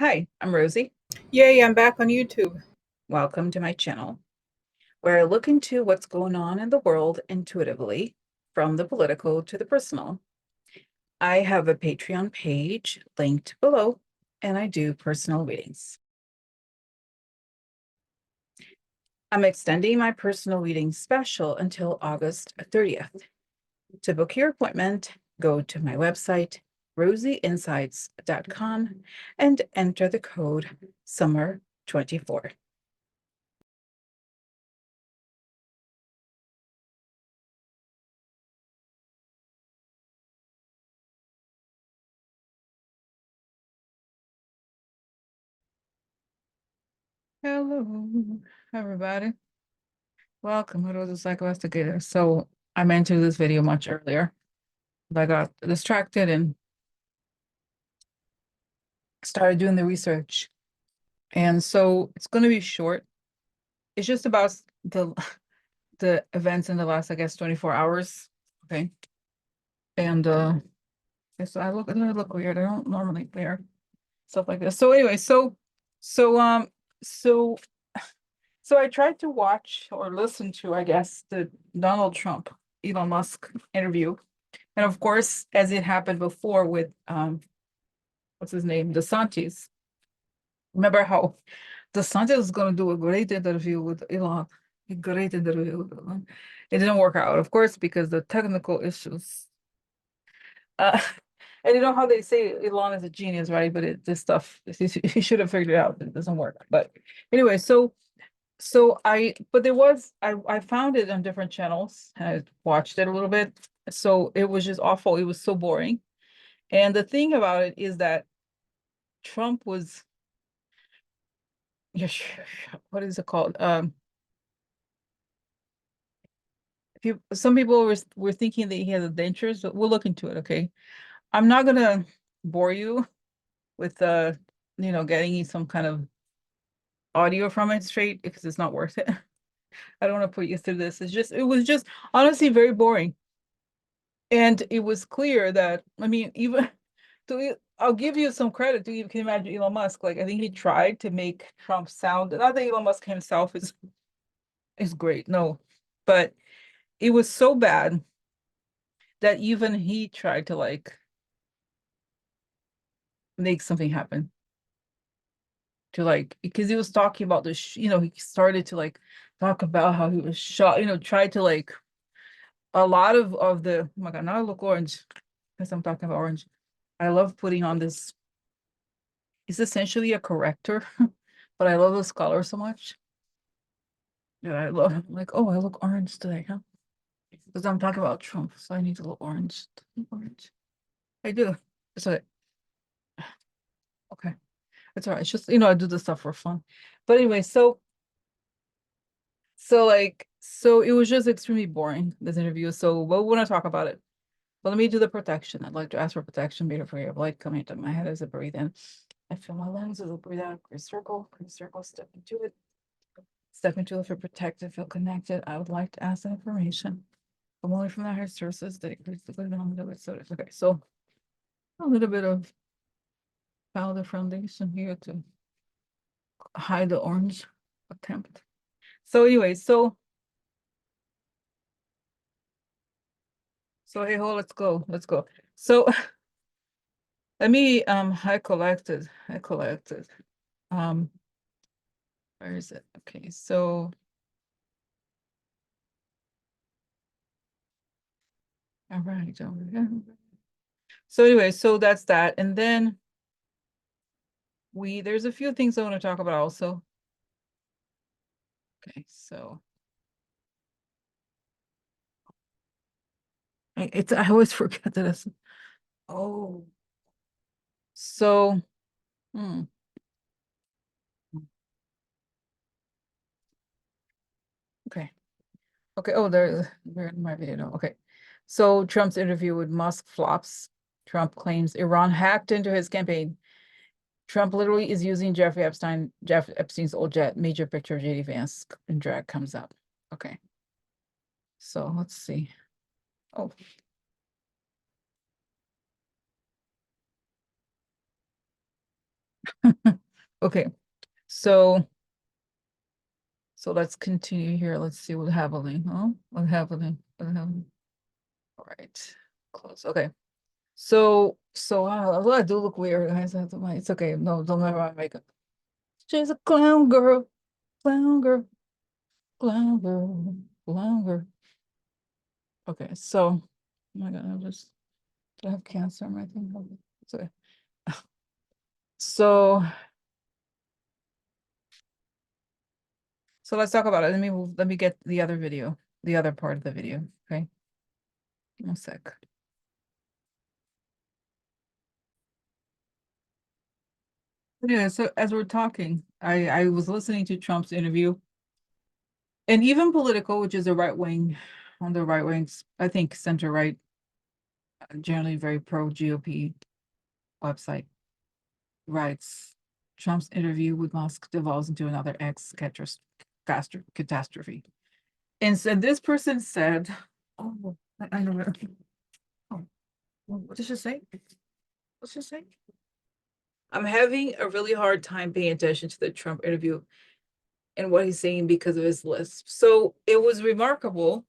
Hi, I'm Rosie. Yay, I'm back on YouTube. Welcome to my channel, where I look into what's going on in the world intuitively, from the political to the personal. I have a Patreon page linked below, and I do personal readings. I'm extending my personal reading special until August 30th. To book your appointment, go to my website, rosieinsights.com, and enter the code SUMMER24. Hello, everybody. Welcome to the Psycho Investigator. So I meant to do this video much earlier, but I got distracted and started doing the research. And so it's going to be short. It's just about the events in the last, I guess, 24 hours. Okay. And so I look weird. I don't normally wear stuff like this. So anyway, so um so so I tried to watch or listen to, I guess, the Donald Trump, Elon Musk interview. And of course, as it happened before with what's his name, DeSantis. Remember how DeSantis was going to do a great interview with Elon, a great interview with Elon. It didn't work out, of course, because the technical issues. Uh, and you know how they say Elon is a genius, right? But this stuff, he should have figured it out. It doesn't work. But anyway, but I found it on different channels. I watched it a little bit. So it was just awful. It was so boring. And the thing about it is that Trump was, what is it called? Some people were thinking that he has adventures, but we'll look into it, okay? I'm not gonna bore you with getting you some kind of audio from it straight because it's not worth it. I don't want to put you through this. It was just honestly very boring. And it was clear that, I mean, even I'll give you some credit to you can imagine Elon Musk. Like I think he tried to make Trump sound, not that Elon Musk himself is great, no, but it was so bad that even he tried to like make something happen. To like because he was talking about this, he started to like talk about how he was shot, tried to like a lot of the, oh my God, now I look orange because I'm talking about orange. I love putting on this. It's essentially a corrector, but I love this color so much. Yeah, I love like, oh, I look orange today, huh? Because I'm talking about Trump, so I need to look orange. Orange. I do. So okay. It's all right. It's just, I do this stuff for fun. But anyway, so it was just extremely boring, this interview. So we'll want to talk about it. But let me do the protection. I'd like to ask for protection, beautiful ray of light coming into my head as I breathe in. I feel my lungs as I breathe out. Create circle, step into it. Step into it, feel protected, feel connected. I would like to ask that information. I'm only from the higher sources that increase the good on the okay, so a little bit of powder foundation here to hide the orange attempt. So anyway, so hey ho, let's go. Let's go. So let me I collected. Um where is it? Okay, so all right, over here. So anyway, so that's that. And then there's a few things I want to talk about also. Okay, so I always forget that it's oh so hmm. Okay. Okay. Oh, there in my video. Okay. So Trump's interview with Musk flops. Trump claims Iran hacked into his campaign. Trump literally is using Jeff Epstein's old jet. Major picture of JD Vance in drag comes up. Okay. So let's see. Oh, Okay, so let's continue here. Let's see what happening, huh? What happening? What happening? All right, close. Okay. Well, I do look weird, guys. It's okay. No, don't ever my makeup. She's a clown girl, clown girl, clown girl, clown girl. Okay, so, oh my God, do I have cancer on my thing? Okay, it's okay. So, let's talk about it. Let me get the other video, the other part of the video. Okay, one sec. Yeah, so as we're talking, I was listening to Trump's interview, and even Political, which is a right wing, on the right wings, I think center right, generally very pro GOP website, writes Trump's interview with Musk devolves into another catastrophe. And so this person said, "Oh, I know it. Oh, what did she say? What's she say? I'm having a really hard time paying attention to the Trump interview and what he's saying because of his lisp." So it was remarkable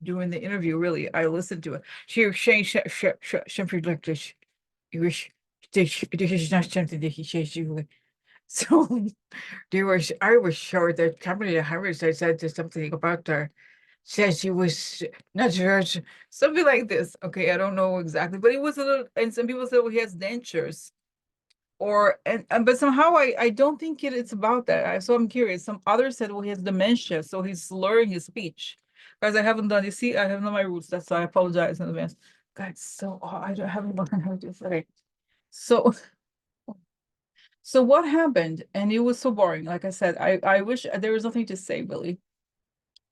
during the interview. Really, I listened to it. She was saying something like this. It was this is not something that he says usually. So I was sure that somebody at Harvard said something about her. Said she was not sure, something like this. Okay, I don't know exactly, but it was a little. And some people said, "Well, he has dentures." Or but somehow I don't think it's about that. So I'm curious. Some others said, well, he has dementia, so he's slurring his speech. Guys, I haven't done. You see, I have not my roots. That's why I apologize in advance. God, so haven't learned how to do this. Okay, so what happened? And it was so boring. Like I said, I wish there was nothing to say really.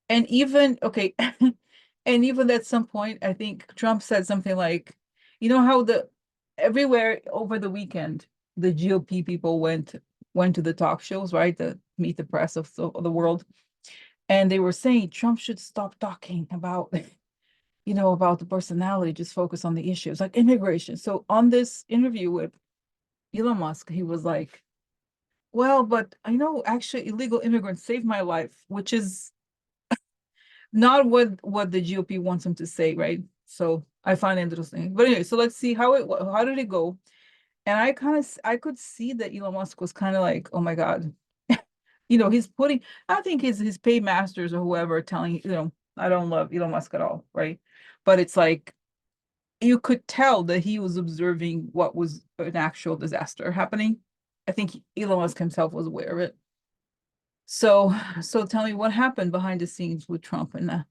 And even okay, and even at some point, I think Trump said something like, you know how the everywhere over the weekend, the GOP people went to the talk shows, right? The meet the press of the world. And they were saying Trump should stop talking about, about the personality, just focus on the issues like immigration. So on this interview with Elon Musk, he was like, well, but I know actually illegal immigrants saved my life, which is not what the GOP wants him to say, right? So I find it interesting. But anyway, so let's see how did it go? And I could see that Elon Musk was kind of like, oh my God, he's putting, I think his paymasters or whoever telling, I don't love Elon Musk at all, right? But it's like you could tell that he was observing what was an actual disaster happening. I think Elon Musk himself was aware of it. So tell me what happened behind the scenes with Trump and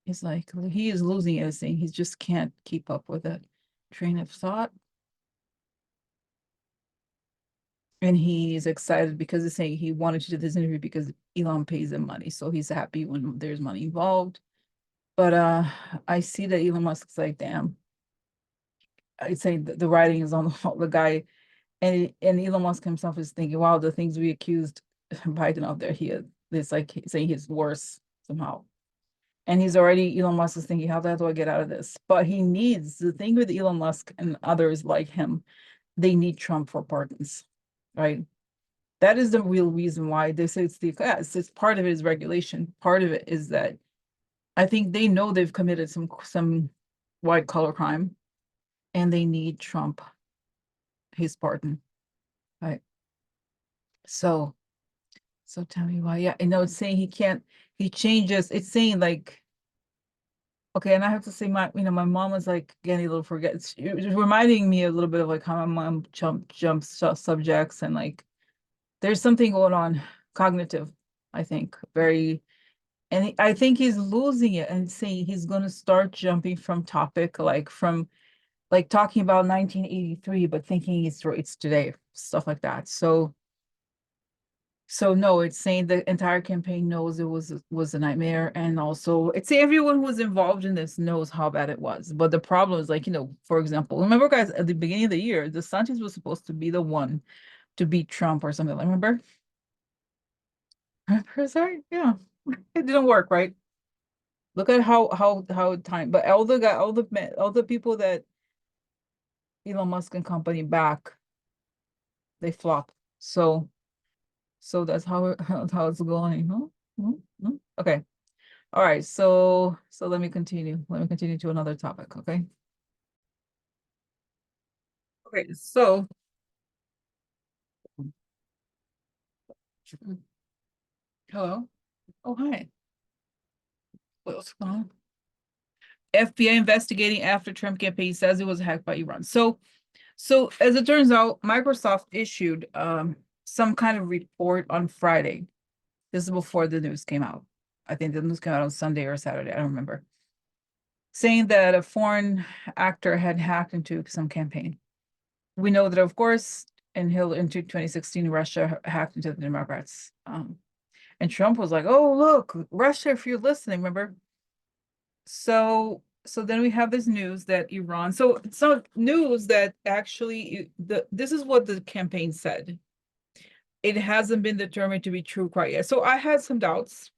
he's like, he is losing everything. He just can't keep up with that train of thought. And he's excited because he's saying he wanted to do this interview because Elon pays him money. So he's happy when there's money involved. But I see that Elon Musk's like, damn, I'd say the writing is on the wall. The guy and Elon Musk himself is thinking, wow, the things we accused Biden of there, it's like saying he's worse somehow. And he's already, Elon Musk is thinking, how the hell do I get out of this? But he needs, the thing with Elon Musk and others like him, they need Trump for pardons, right? That is the real reason why they say it's part of it is regulation. Part of it is that I think they know they've committed some white collar crime and they need Trump, his pardon, right? So, tell me why. Yeah, it's saying he changes, it's saying like, okay, and I have to say my mom was like getting a little it was reminding me a little bit of like how my mom jumps subjects and like there's something going on cognitive, I think, very, and I think he's losing it and saying he's going to start jumping from topic, like from like talking about 1983, but thinking it's today, stuff like that. So no, it's saying the entire campaign knows it was a nightmare, and also it's everyone who was involved in this knows how bad it was. But the problem is like, for example, remember guys, at the beginning of the year, DeSantis was supposed to be the one to beat Trump or something. Remember? Sorry, yeah. It didn't work, right? Look at how time, but all the people that Elon Musk and company back they flop. So that's how how it's going. Huh? Okay. All right. So let me continue. Let me continue to another topic. Okay. Okay. So hello. Oh, hi. What's going on? FBI investigating after Trump campaign says it was hacked by Iran. So as it turns out, Microsoft issued some kind of report on Friday. This is before the news came out. I think the news came out on Sunday or Saturday. I don't remember. Saying that a foreign actor had hacked into some campaign. We know that, of course, into 2016, Russia hacked into the Democrats. And Trump was like, "Oh, look, Russia, if you're listening, remember?" So then we have this news that Iran. So news that actually this is what the campaign said. It hasn't been determined to be true quite yet. So I had some doubts,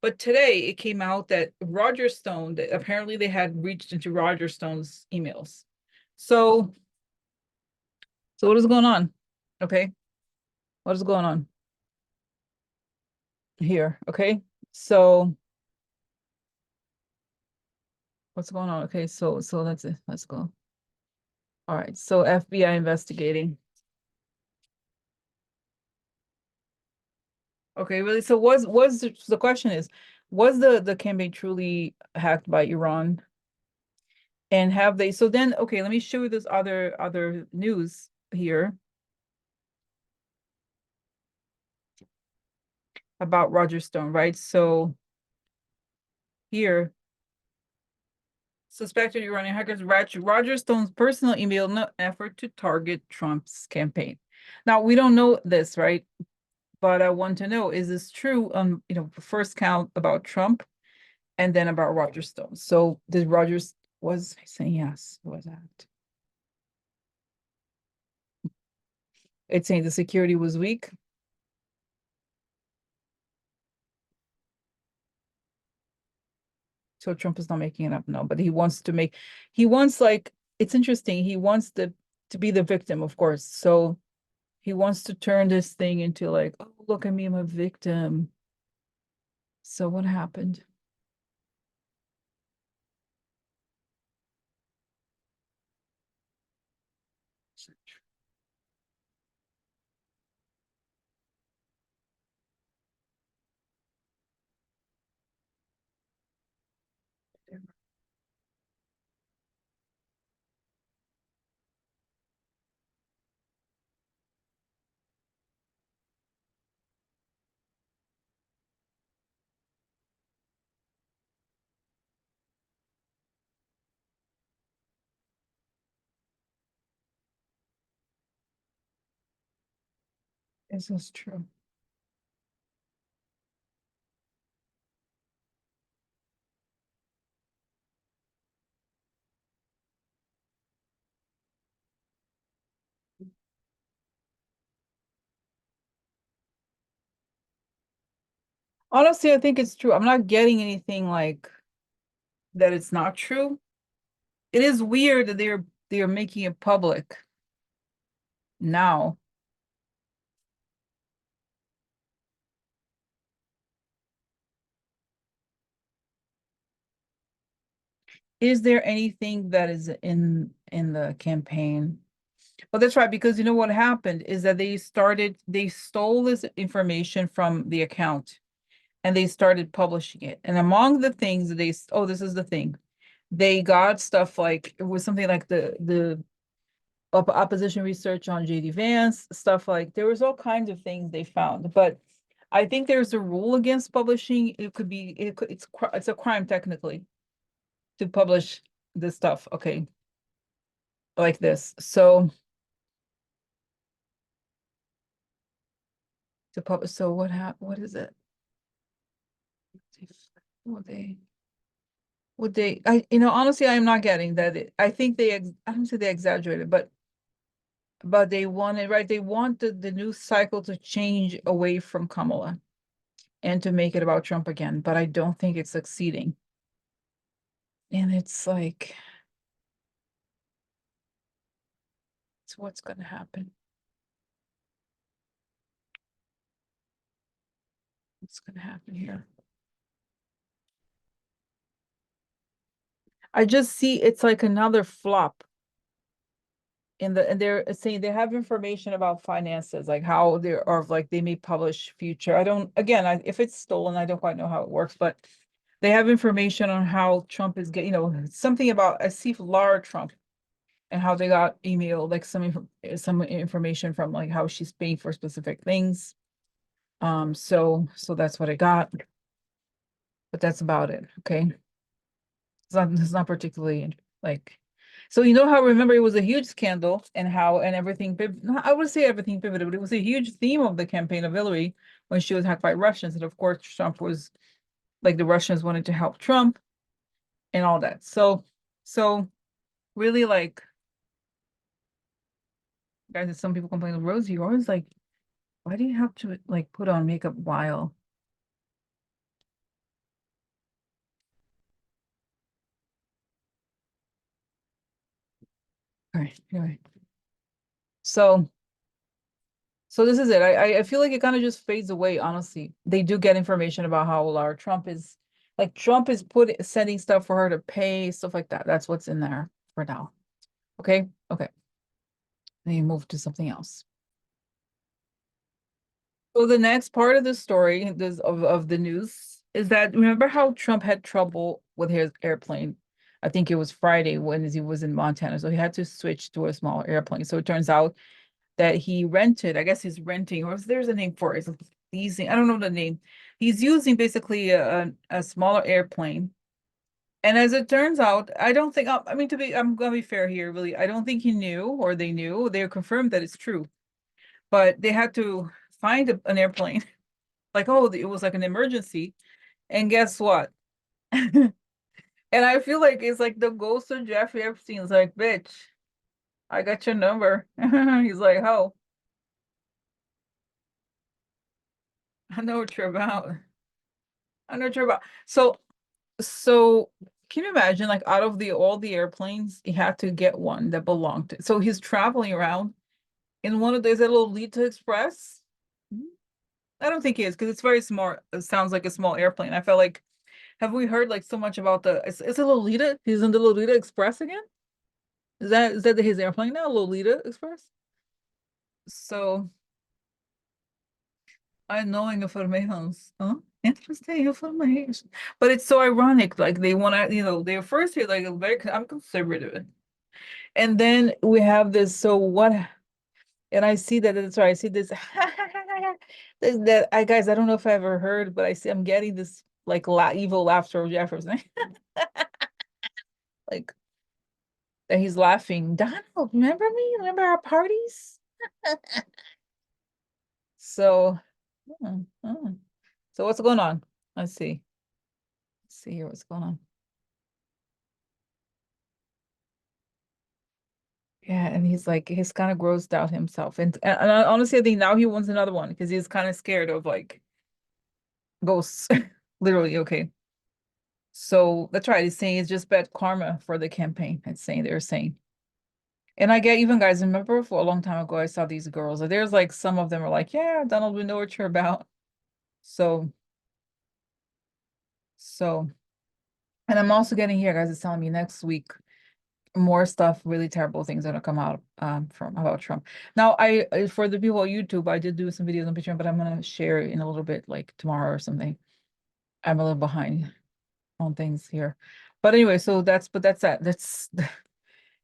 but today it came out that Roger Stone, that apparently they had reached into Roger Stone's emails. So what is going on? Okay, what is going on here? Okay, so what's going on? Okay, so that's it. Let's go. All right, so FBI investigating. Okay, really? So was the question is, was the campaign truly hacked by Iran? And have they? So then, okay, let me show you this other news here about Roger Stone, right? So here, suspected Iranian hackers Roger Stone's personal email in an effort to target Trump's campaign. Now we don't know this, right? But I want to know, is this true? First count about Trump and then about Roger Stone. So did Rogers was saying yes? Was that? It's saying the security was weak. So Trump is not making it up, no, but he wants like, it's interesting. He wants to be the victim, of course. So he wants to turn this thing into like, oh, look at me, I'm a victim. So what happened? Is this true? Honestly, I think it's true. I'm not getting anything like that it's not true. It is weird that they're making it public now. Is there anything that is in the campaign? Well, that's right, because you know what happened is that they stole this information from the account and they started publishing it. And among the things that oh, this is the thing. They got stuff like, it was something like the opposition research on JD Vance, stuff like, there was all kinds of things they found. But I think there's a rule against publishing. It's a crime technically to publish this stuff, okay, like this. So what is it? Would they honestly, I'm not getting that. I think I don't say they exaggerated, but they want it, right? They want the news cycle to change away from Kamala and to make it about Trump again, but I don't think it's succeeding. And it's like, it's what's gonna happen. What's gonna happen here? I just see it's like another flop and they're saying they have information about finances, like how they're or like they may publish future. I don't again, if it's stolen, I don't quite know how it works, but they have information on how Trump is getting, something about I see Lara Trump and how they got email, like some information from like how she's paying for specific things. So that's what I got, but that's about it. Okay. It's not particularly like, so how remember it was a huge scandal and how and everything I would say everything pivoted, but it was a huge theme of the campaign of Hillary when she was hacked by Russians. And of course, Trump was like the Russians wanted to help Trump and all that. So really like guys, some people complain, Rosie, you're always like, why do you have to like put on makeup while? All right, anyway. So So this is it. I feel like it kind of just fades away, honestly. They do get information about how Lara Trump is like Trump is sending stuff for her to pay, stuff like that. That's what's in there for now. Okay. Okay. Then you move to something else. So the next part of the story of the news is that remember how Trump had trouble with his airplane? I think it was Friday when he was in Montana. So he had to switch to a smaller airplane. So it turns out that he rented, I guess he's renting, or there's a name for it, it's leasing, I don't know the name. He's using basically a smaller airplane. And as it turns out, I don't think, I mean, I'm gonna be fair here, really. I don't think he knew or they knew, they confirmed that it's true, but they had to find an airplane. Like, oh, it was like an emergency. And guess what? And I feel like it's like the ghost of Jeffrey Epstein's like, bitch, I got your number. He's like, oh, I know what you're about. I know what you're about. So can you imagine, like, out of the all the airplanes, he had to get one that belonged to. So he's traveling around in one of those little Lolita Express. I don't think he is because it's very small. It sounds like a small airplane. I felt like, have we heard like so much about it's a Lolita? He's in the Lolita Express again? Is that his airplane now, Lolita Express? So I know informations. Huh? Interesting information. But it's so ironic. Like they want to, they're first here like I'm conservative. And then we have this, so what, and I see that, sorry, I see this, that I guys, I don't know if I ever heard, but I'm getting this like evil laughter of Jefferson. Like that he's laughing. Donald, remember me? Remember our parties? So, hmm, hmm. So what's going on? Let's see. Let's see here what's going on. Yeah, and he's kind of grossed out himself. And I honestly I think now he wants another one because he's kind of scared of like ghosts. Literally, okay. So that's right. It's saying it's just bad karma for the campaign. They're saying. And I get even guys, remember for a long time ago, I saw these girls. There's like some of them are like, yeah, Donald, we know what you're about. So, so, and I'm also getting here, guys, it's telling me next week more stuff, really terrible things that will come out from about Trump. Now, for the people on YouTube, I did do some videos on Patreon, but I'm gonna share in a little bit, like tomorrow or something. I'm a little behind on things here. But anyway, that's that. That's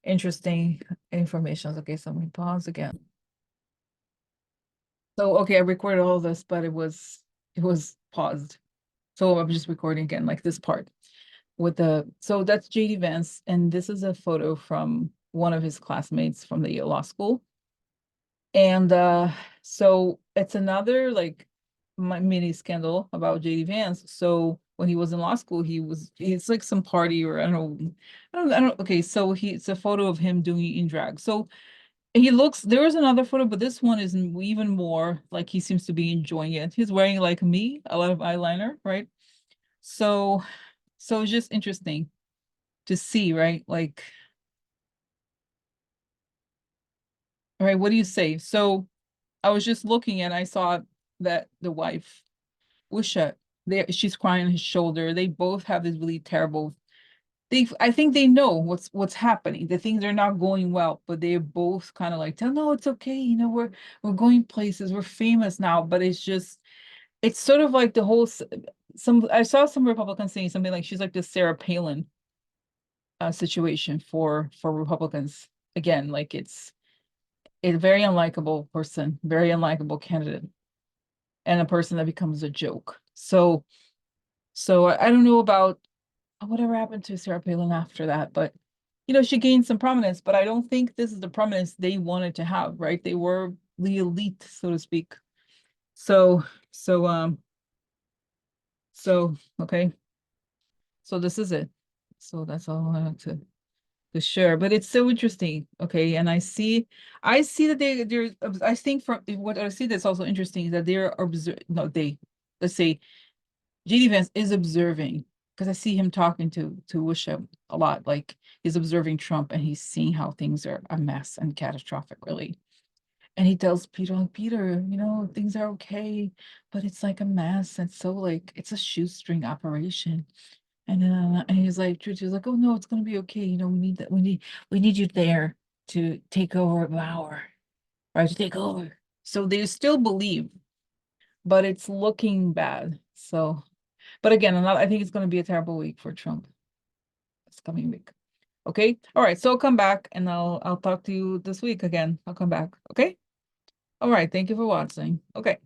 interesting information. Okay, so let me pause again. So okay, I recorded all this, but it was paused. So I'm just recording again, like this part with so that's JD Vance, and this is a photo from one of his classmates from the Yale Law School. And so it's another like mini scandal about JD Vance. So when he was in law school, it's like some party or I don't okay, so it's a photo of him doing it in drag. So there is another photo, but this one is even more like he seems to be enjoying it. He's wearing like me, a lot of eyeliner, right? So it's just interesting to see, right? Like, all right, what do you say? So I was just looking and I saw that the wife Usha, she's crying on his shoulder. They both have this really terrible. I think they know what's happening. The things are not going well, but they're both kind of like, tell no, it's okay. We're going places. We're famous now, but it's sort of like the whole. Some I saw some Republicans saying something like she's like the Sarah Palin situation for Republicans. Again, like it's a very unlikable person, very unlikable candidate, and a person that becomes a joke. So I don't know about whatever happened to Sarah Palin after that, but she gained some prominence, but I don't think this is the prominence they wanted to have, right? They were the elite, so to speak. So, so, okay. So this is it. So that's all I have to share. But it's so interesting. Okay. And I see that I think from what I see that's also interesting is that they're no, let's say JD Vance is observing because I see him talking to Wisha a lot. Like he's observing Trump and he's seeing how things are a mess and catastrophic, really. And he tells Peter, like, Peter, things are okay, but it's like a mess. And so like it's a shoestring operation. And he's like, Truth is like, oh no, it's gonna be okay. We need that, we need you there to take over power, right? To take over. So they still believe, but it's looking bad. So but again, I think it's going to be a terrible week for Trump this coming week. Okay. All right. So I'll come back and I'll talk to you this week again. I'll come back. Okay. All right. Thank you for watching. Okay.